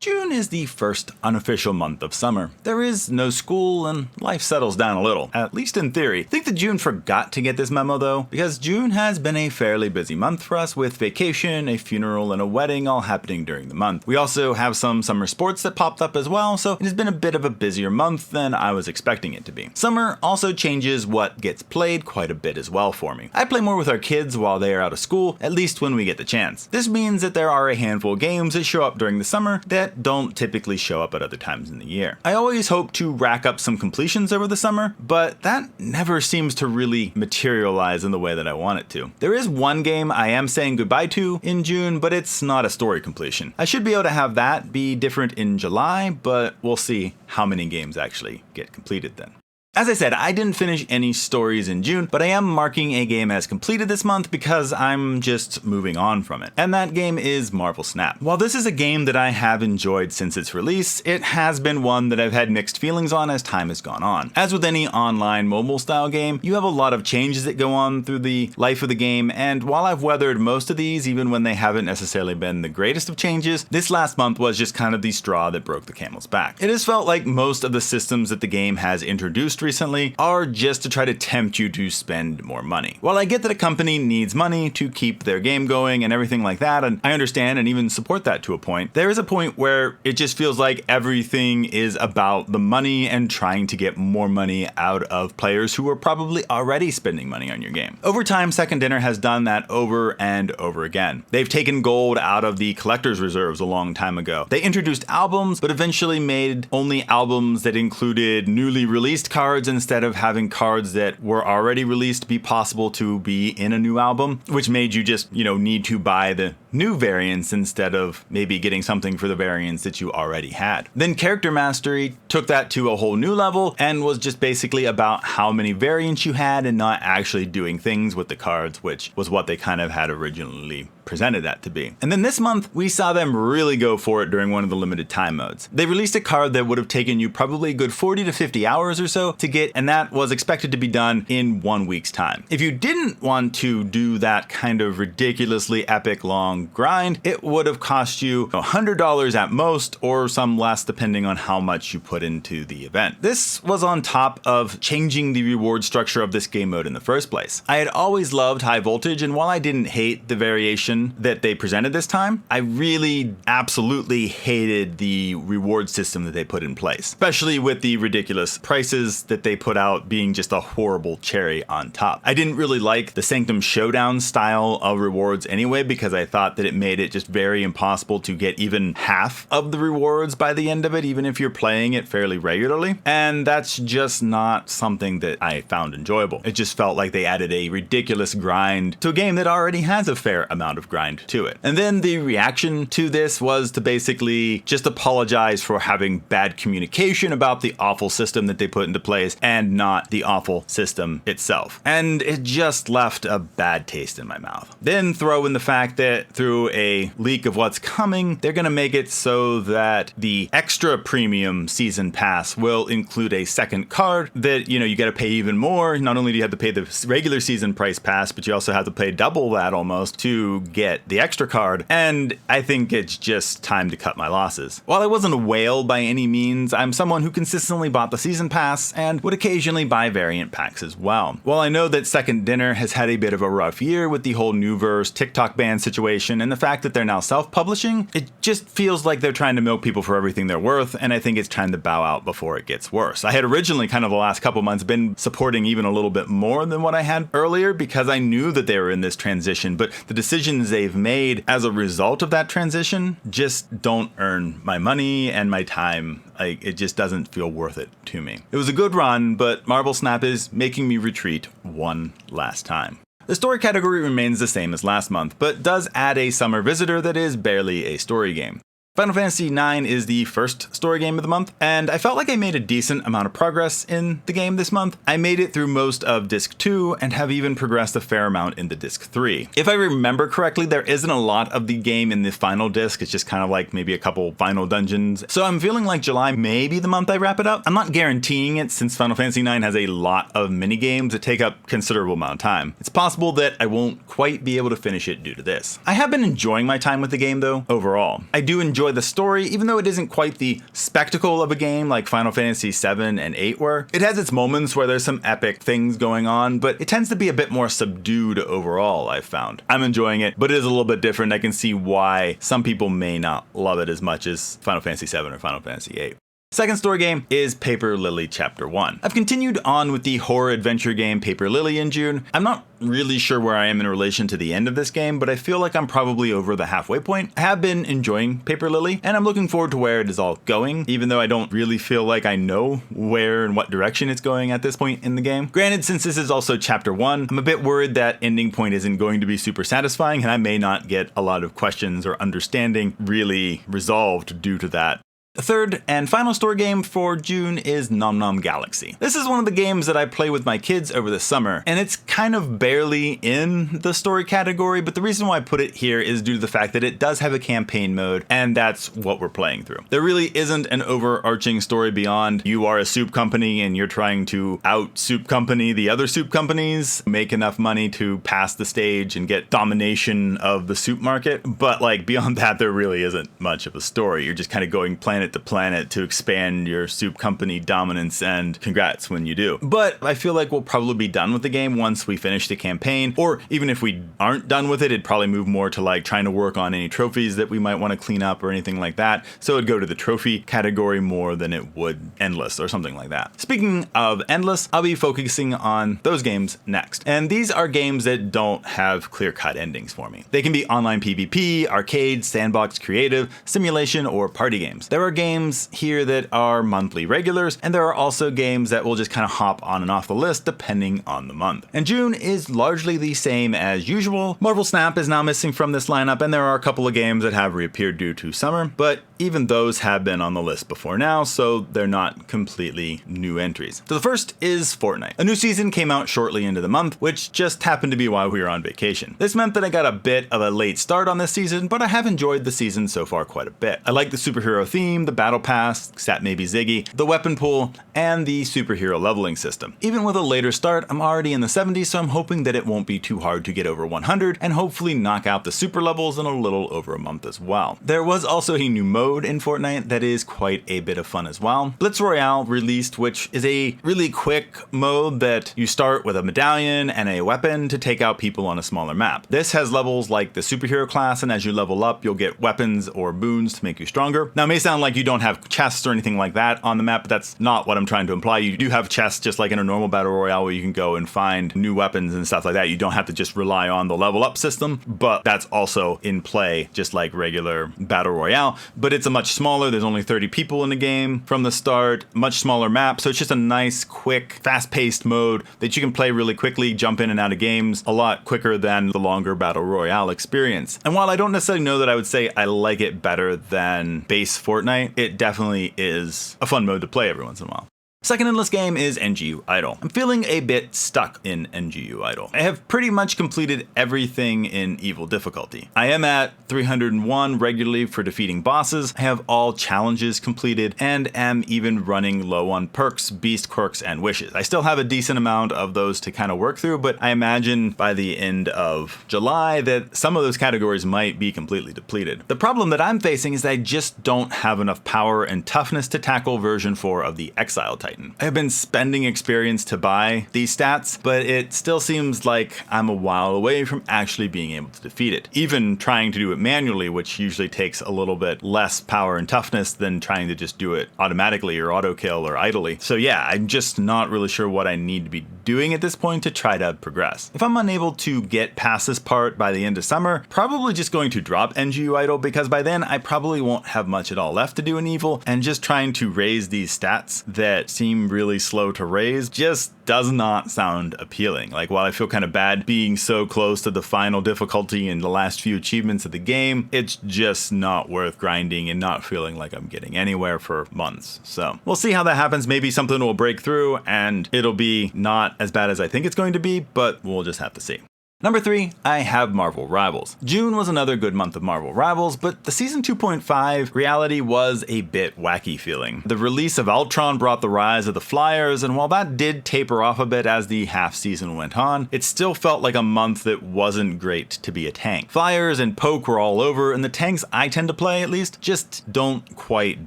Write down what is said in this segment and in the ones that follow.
June is the first unofficial month of summer. There is no school and life settles down a little, at least in theory. I think that June forgot to get this memo though, because June has been a fairly busy month for us with vacation, a funeral, and a wedding all happening during the month. We also have some summer sports that popped up as well, so it has been a bit of a busier month than I was expecting it to be. Summer also changes what gets played quite a bit as well for me. I play more with our kids while they are out of school, at least when we get the chance. This means that there are a handful of games that show up during the summer that don't typically show up at other times in the year. I always hope to rack up some completions over the summer, but that never seems to really materialize in the way that I want it to. There is one game I am saying goodbye to in June, but it's not a story completion. I should be able to have that be different in July, but we'll see how many games actually get completed then. As I said, I didn't finish any stories in June, but I am marking a game as completed this month because I'm just moving on from it. And that game is Marvel Snap. While this is a game that I have enjoyed since its release, it has been one that I've had mixed feelings on as time has gone on. As with any online mobile style game, you have a lot of changes that go on through the life of the game, and while I've weathered most of these, even when they haven't necessarily been the greatest of changes, this last month was just kind of the straw that broke the camel's back. It has felt like most of the systems that the game has introduced recently are just to try to tempt you to spend more money. While I get that a company needs money to keep their game going and everything like that, and I understand and even support that to a point, there is a point where it just feels like everything is about the money and trying to get more money out of players who are probably already spending money on your game. Over time, Second Dinner has done that over and over again. They've taken gold out of the collector's reserves a long time ago. They introduced albums, but eventually made only albums that included newly released cards instead of having cards that were already released be possible to be in a new album, which made you just, need to buy the new variants instead of maybe getting something for the variants that you already had. Then Character Mastery took that to a whole new level and was just basically about how many variants you had and not actually doing things with the cards, which was what they kind of had originally presented that to be. And then this month, we saw them really go for it during one of the limited time modes. They released a card that would have taken you probably a good 40 to 50 hours or so to get, and that was expected to be done in 1 week's time. If you didn't want to do that kind of ridiculously epic long grind, it would have cost you $100 at most, or some less depending on how much you put into the event. This was on top of changing the reward structure of this game mode in the first place. I had always loved High Voltage, and while I didn't hate the variation that they presented this time, I really absolutely hated the reward system that they put in place, especially with the ridiculous prices that they put out being just a horrible cherry on top. I didn't really like the Sanctum Showdown style of rewards anyway, because I thought that it made it just very impossible to get even half of the rewards by the end of it, even if you're playing it fairly regularly. And that's just not something that I found enjoyable. It just felt like they added a ridiculous grind to a game that already has a fair amount of grind to it. And then the reaction to this was to basically just apologize for having bad communication about the awful system that they put into place and not the awful system itself. And it just left a bad taste in my mouth. Then throw in the fact that through a leak of what's coming, they're going to make it so that the extra premium season pass will include a second card that, you got to pay even more. Not only do you have to pay the regular season price pass, but you also have to pay double that almost to get the extra card, and I think it's just time to cut my losses. While I wasn't a whale by any means, I'm someone who consistently bought the season pass and would occasionally buy variant packs as well. While I know that Second Dinner has had a bit of a rough year with the whole Newverse TikTok ban situation and the fact that they're now self-publishing, it just feels like they're trying to milk people for everything they're worth, and I think it's time to bow out before it gets worse. I had originally kind of the last couple months been supporting even a little bit more than what I had earlier because I knew that they were in this transition, but the decisions they've made as a result of that transition just don't earn my money and my time. It just doesn't feel worth it to me. It was a good run, but Marvel Snap is making me retreat one last time. The story category remains the same as last month, but does add a summer visitor that is barely a story game. Final Fantasy IX is the first story game of the month, and I felt like I made a decent amount of progress in the game this month. I made it through most of Disc 2 and have even progressed a fair amount into Disc 3. If I remember correctly, there isn't a lot of the game in the final disc. It's just kind of like maybe a couple final dungeons. So I'm feeling like July may be the month I wrap it up. I'm not guaranteeing it since Final Fantasy IX has a lot of mini games that take up considerable amount of time. It's possible that I won't quite be able to finish it due to this. I have been enjoying my time with the game though, overall. I do enjoy enjoy the story, even though it isn't quite the spectacle of a game like Final Fantasy VII and VIII were. It has its moments where there's some epic things going on, but it tends to be a bit more subdued overall, I've found. I'm enjoying it, but it is a little bit different. I can see why some people may not love it as much as Final Fantasy VII or Final Fantasy VIII. Second story game is Paper Lily Chapter 1. I've continued on with the horror adventure game Paper Lily in June. I'm not really sure where I am in relation to the end of this game, but I feel like I'm probably over the halfway point. I have been enjoying Paper Lily, and I'm looking forward to where it is all going, even though I don't really feel like I know where and what direction it's going at this point in the game. Granted, since this is also Chapter 1, I'm a bit worried that ending point isn't going to be super satisfying, and I may not get a lot of questions or understanding really resolved due to that. The third and final story game for June is Nom Nom Galaxy. This is one of the games that I play with my kids over the summer, and it's kind of barely in the story category, but the reason why I put it here is due to the fact that it does have a campaign mode, and that's what we're playing through. There really isn't an overarching story beyond you are a soup company and you're trying to out soup company the other soup companies, make enough money to pass the stage and get domination of the soup market, but like beyond that there really isn't much of a story. You're just kind of going planet to planet to expand your soup company dominance, and congrats when you do. But I feel like we'll probably be done with the game once we finish the campaign, or even if we aren't done with it, it'd probably move more to like trying to work on any trophies that we might want to clean up or anything like that. So it'd go to the trophy category more than it would Endless or something like that. Speaking of Endless, I'll be focusing on those games next. And these are games that don't have clear-cut endings for me. They can be online PvP, arcade, sandbox, creative, simulation, or party games. There are games here that are monthly regulars, and there are also games that will just kind of hop on and off the list depending on the month. And June is largely the same as usual. Marvel Snap is now missing from this lineup, and there are a couple of games that have reappeared due to summer, but even those have been on the list before now, so they're not completely new entries. So the first is Fortnite. A new season came out shortly into the month, which just happened to be while we were on vacation. This meant that I got a bit of a late start on this season, but I have enjoyed the season so far quite a bit. I like the superhero theme, the battle pass, except maybe Ziggy, the weapon pool, and the superhero leveling system. Even with a later start, I'm already in the 70s, so I'm hoping that it won't be too hard to get over 100 and hopefully knock out the super levels in a little over a month as well. There was also a new mode in Fortnite that is quite a bit of fun as well. Blitz Royale released, which is a really quick mode that you start with a medallion and a weapon to take out people on a smaller map. This has levels like the superhero class, and as you level up, you'll get weapons or boons to make you stronger. Now, it may sound like you don't have chests or anything like that on the map, but that's not what I'm trying to imply. You do have chests just like in a normal battle royale where you can go and find new weapons and stuff like that. You don't have to just rely on the level up system, but that's also in play just like regular battle royale, but it's a much smaller. There's only 30 people in the game from the start, much smaller map, so it's just a nice, quick, fast-paced mode that you can play really quickly, jump in and out of games a lot quicker than the longer battle royale experience. And while I don't necessarily know that I would say I like it better than base Fortnite, it definitely is a fun mode to play every once in a while. Second endless game is NGU Idol. I'm feeling a bit stuck in NGU Idol. I have pretty much completed everything in Evil difficulty. I am at 301 regularly for defeating bosses. I have all challenges completed and am even running low on perks, beast quirks, and wishes. I still have a decent amount of those to kind of work through, but I imagine by the end of July that some of those categories might be completely depleted. The problem that I'm facing is that I just don't have enough power and toughness to tackle version 4 of the Exile Titan. I have been spending experience to buy these stats, but it still seems like I'm a while away from actually being able to defeat it. Even trying to do it manually, which usually takes a little bit less power and toughness than trying to just do it automatically or auto kill or idly. So yeah, I'm just not really sure what I need to be doing at this point to try to progress. If I'm unable to get past this part by the end of summer, probably just going to drop NGU Idol, because by then I probably won't have much at all left to do in Evil, and just trying to raise these stats that seem really slow to raise just does not sound appealing. Like, while I feel kind of bad being so close to the final difficulty and the last few achievements of the game, it's just not worth grinding and not feeling like I'm getting anywhere for months. So we'll see how that happens. Maybe something will break through and it'll be not as bad as I think it's going to be, but we'll just have to see. Number 3, I have Marvel Rivals. June was another good month of Marvel Rivals, but the Season 2.5 reality was a bit wacky feeling. The release of Ultron brought the rise of the Flyers, and while that did taper off a bit as the half season went on, it still felt like a month that wasn't great to be a tank. Flyers and Poke were all over, and the tanks I tend to play, at least, just don't quite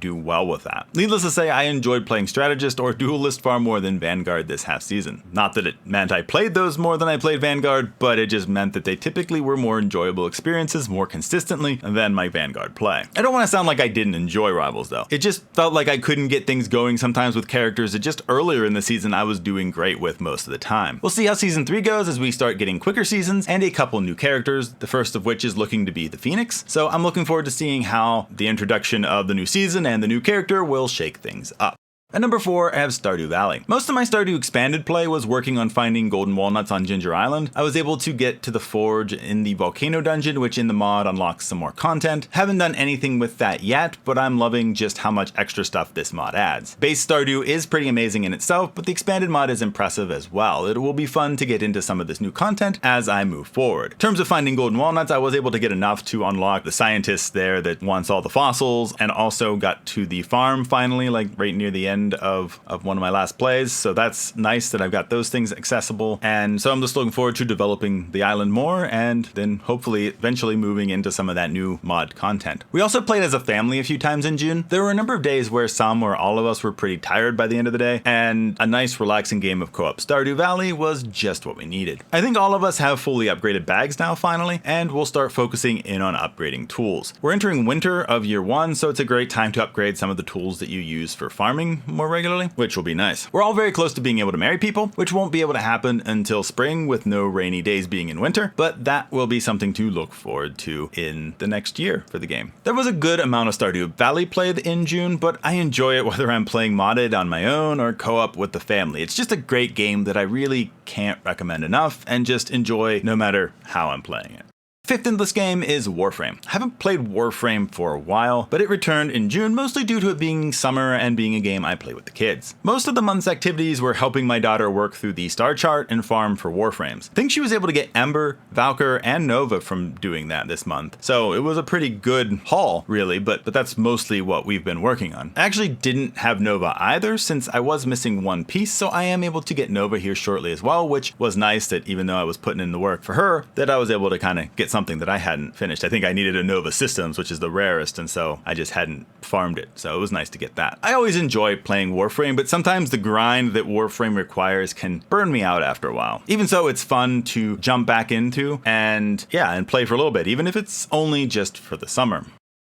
do well with that. Needless to say, I enjoyed playing Strategist or Duelist far more than Vanguard this half season. Not that it meant I played those more than I played Vanguard, but it just meant that they typically were more enjoyable experiences more consistently than my Vanguard play. I don't want to sound like I didn't enjoy Rivals though. It just felt like I couldn't get things going sometimes with characters that just earlier in the season I was doing great with most of the time. We'll see how Season 3 goes as we start getting quicker seasons and a couple new characters, the first of which is looking to be the Phoenix. So I'm looking forward to seeing how the introduction of the new season and the new character will shake things up. At number 4, I have Stardew Valley. Most of my Stardew Expanded play was working on finding golden walnuts on Ginger Island. I was able to get to the forge in the volcano dungeon, which in the mod unlocks some more content. Haven't done anything with that yet, but I'm loving just how much extra stuff this mod adds. Base Stardew is pretty amazing in itself, but the expanded mod is impressive as well. It will be fun to get into some of this new content as I move forward. In terms of finding golden walnuts, I was able to get enough to unlock the scientist there that wants all the fossils, and also got to the farm finally, like right near the end of one of my last plays, so that's nice that I've got those things accessible, and so I'm just looking forward to developing the island more and then hopefully eventually moving into some of that new mod content. We also played as a family a few times in June. There were a number of days where some or all of us were pretty tired by the end of the day, and a nice relaxing game of co-op Stardew Valley was just what we needed. I think all of us have fully upgraded bags now finally, and we'll start focusing in on upgrading tools. We're entering winter of year 1, so it's a great time to upgrade some of the tools that you use for farming more regularly, which will be nice. We're all very close to being able to marry people, which won't be able to happen until spring with no rainy days being in winter, but that will be something to look forward to in the next year for the game. There was a good amount of Stardew Valley played in June, but I enjoy it whether I'm playing modded on my own or co-op with the family. It's just a great game that I really can't recommend enough and just enjoy no matter how I'm playing it. Fifth in this game is Warframe. I haven't played Warframe for a while, but it returned in June mostly due to it being summer and being a game I play with the kids. Most of the month's activities were helping my daughter work through the star chart and farm for Warframes. I think she was able to get Ember, Valkyr, and Nova from doing that this month, so it was a pretty good haul really, but that's mostly what we've been working on. I actually didn't have Nova either since I was missing one piece, so I am able to get Nova here shortly as well, which was nice that even though I was putting in the work for her, that I was able to kind of get something that I hadn't finished. I think I needed a Nova Systems, which is the rarest, and so I just hadn't farmed it, so it was nice to get that. I always enjoy playing Warframe, but sometimes the grind that Warframe requires can burn me out after a while. Even so, it's fun to jump back into and play for a little bit, even if it's only just for the summer.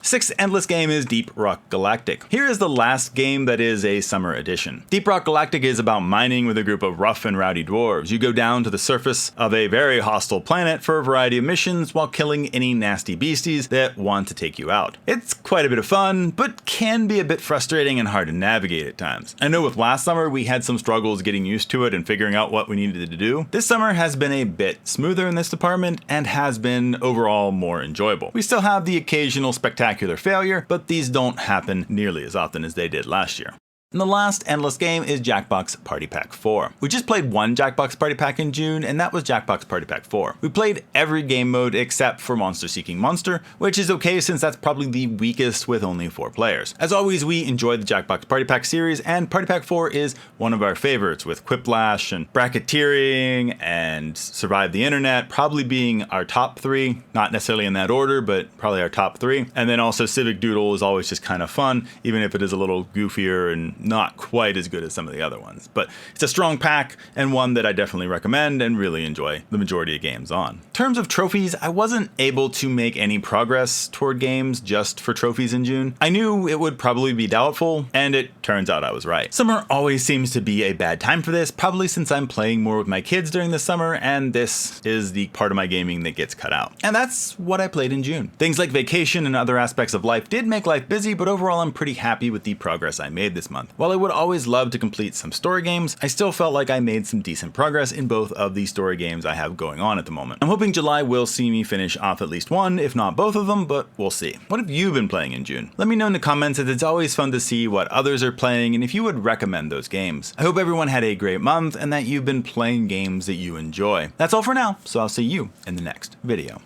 Sixth endless game is Deep Rock Galactic. Here is the last game that is a summer edition. Deep Rock Galactic is about mining with a group of rough and rowdy dwarves. You go down to the surface of a very hostile planet for a variety of missions while killing any nasty beasties that want to take you out. It's quite a bit of fun, but can be a bit frustrating and hard to navigate at times. I know with last summer we had some struggles getting used to it and figuring out what we needed to do. This summer has been a bit smoother in this department and has been overall more enjoyable. We still have the occasional spectacular failure, but these don't happen nearly as often as they did last year. And the last endless game is Jackbox Party Pack 4. We just played one Jackbox Party Pack in June, and that was Jackbox Party Pack 4. We played every game mode except for Monster Seeking Monster, which is okay since that's probably the weakest with only 4 players. As always, we enjoy the Jackbox Party Pack series, and Party Pack 4 is one of our favorites, with Quiplash and Bracketeering and Survive the Internet probably being our top 3, not necessarily in that order, but probably our top 3. And then also Civic Doodle is always just kind of fun, even if it is a little goofier and not quite as good as some of the other ones. But it's a strong pack and one that I definitely recommend and really enjoy the majority of games on. In terms of trophies, I wasn't able to make any progress toward games just for trophies in June. I knew it would probably be doubtful, and it turns out I was right. Summer always seems to be a bad time for this, probably since I'm playing more with my kids during the summer, and this is the part of my gaming that gets cut out. And that's what I played in June. Things like vacation and other aspects of life did make life busy, but overall I'm pretty happy with the progress I made this month. month. While I would always love to complete some story games, I still felt like I made some decent progress in both of the story games I have going on at the moment. I'm hoping July will see me finish off at least one, if not both of them, but we'll see. What have you been playing in June? Let me know in the comments, as it's always fun to see what others are playing and if you would recommend those games. I hope everyone had a great month and that you've been playing games that you enjoy. That's all for now, so I'll see you in the next video.